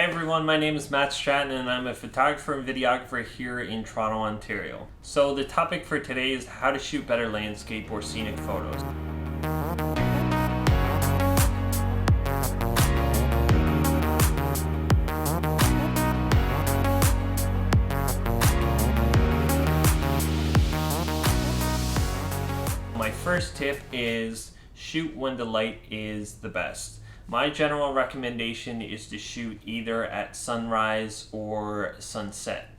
everyone, my name is Matt Stratton and I'm a photographer and videographer here in Toronto, Ontario. So the topic for today is how to shoot better landscape or scenic photos. My first tip is shoot when the light is the best. My general recommendation is to shoot either at sunrise or sunset.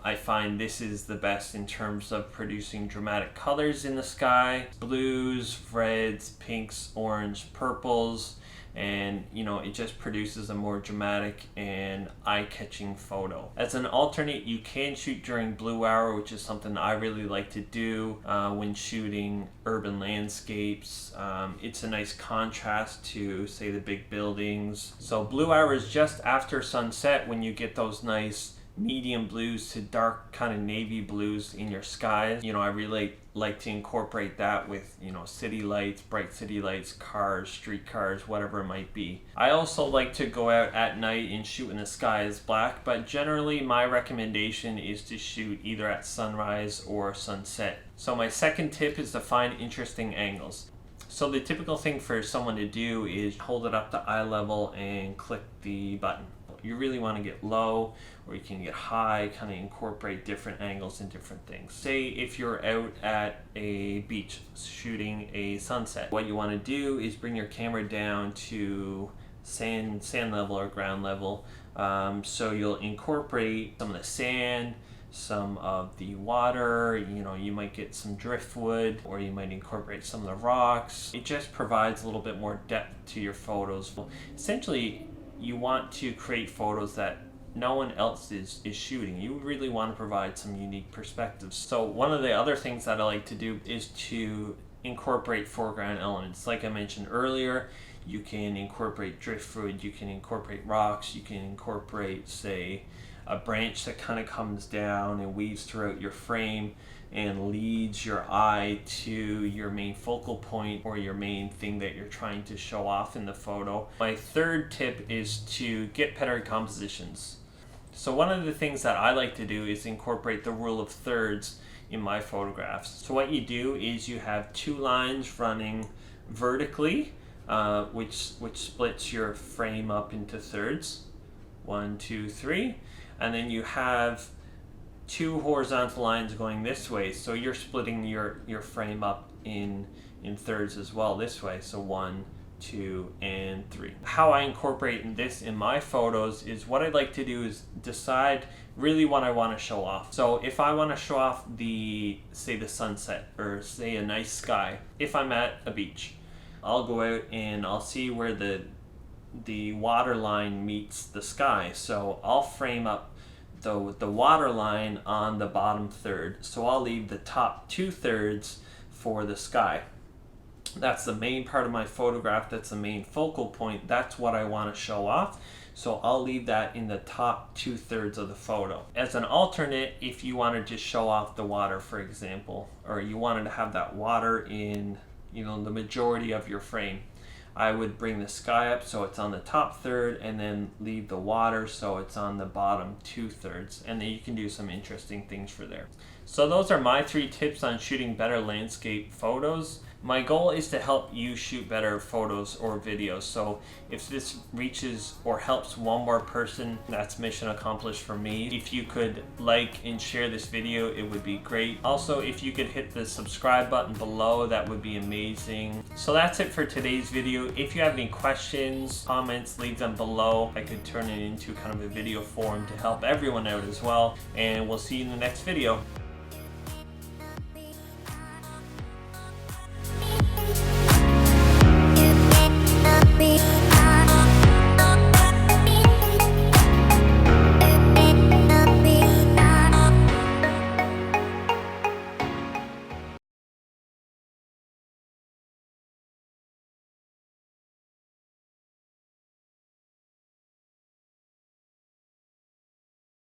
I find this is the best in terms of producing dramatic colors in the sky, blues, reds, pinks, orange, purples, and it just produces a more dramatic and eye-catching photo. As an alternate, you can shoot during blue hour, which is something I really like to do when shooting urban landscapes. It's a nice contrast to, say, the big buildings. So blue hour is just after sunset when you get those nice medium blues to dark kind of navy blues in your skies. I really like to incorporate that with city lights, bright city lights, cars, street cars, whatever it might be. I also like to go out at night and shoot when the sky is black, but generally my recommendation is to shoot either at sunrise or sunset. So my second tip is to find interesting angles. So the typical thing for someone to do is hold it up to eye level and click the button. You really want to get low, or you can get high, kind of incorporate different angles and different things. Say if you're out at a beach shooting a sunset, what you want to do is bring your camera down to sand level or ground level. So you'll incorporate some of the sand, some of the water, you might get some driftwood, or you might incorporate some of the rocks. It just provides a little bit more depth to your photos. Essentially, you want to create photos that no one else is shooting. You really want to provide some unique perspectives. So one of the other things that I like to do is to incorporate foreground elements. Like I mentioned earlier, you can incorporate driftwood, you can incorporate rocks, you can incorporate, say, a branch that kind of comes down and weaves throughout your frame and leads your eye to your main focal point or your main thing that you're trying to show off in the photo. My third tip is to get better compositions. So one of the things that I like to do is incorporate the rule of thirds in my photographs. So what you do is you have two lines running vertically, which splits your frame up into thirds. 1, 2, 3. And then you have two horizontal lines going this way, so you're splitting your frame up in thirds as well this way. So 1, 2, and 3. How I incorporate this in my photos is what I'd like to do is decide really what I want to show off. So if I want to show off the sunset, or say a nice sky, if I'm at a beach, I'll go out and I'll see where the water line meets the sky. So I'll frame up the water line on the bottom third. So I'll leave the top 2/3 for the sky. That's the main part of my photograph. That's the main focal point. That's what I want to show off. So I'll leave that in the top 2/3 of the photo. As an alternate, if you want to just show off the water, for example, or you wanted to have that water in the majority of your frame, I would bring the sky up so it's on the top third and then leave the water so it's on the bottom 2/3, and then you can do some interesting things for there. So those are my 3 tips on shooting better landscape photos. My goal is to help you shoot better photos or videos. So if this reaches or helps one more person, that's mission accomplished for me. If you could like and share this video, it would be great. Also, if you could hit the subscribe button below, that would be amazing. So that's it for today's video. If you have any questions, comments, leave them below. I could turn it into kind of a video forum to help everyone out as well. And we'll see you in the next video.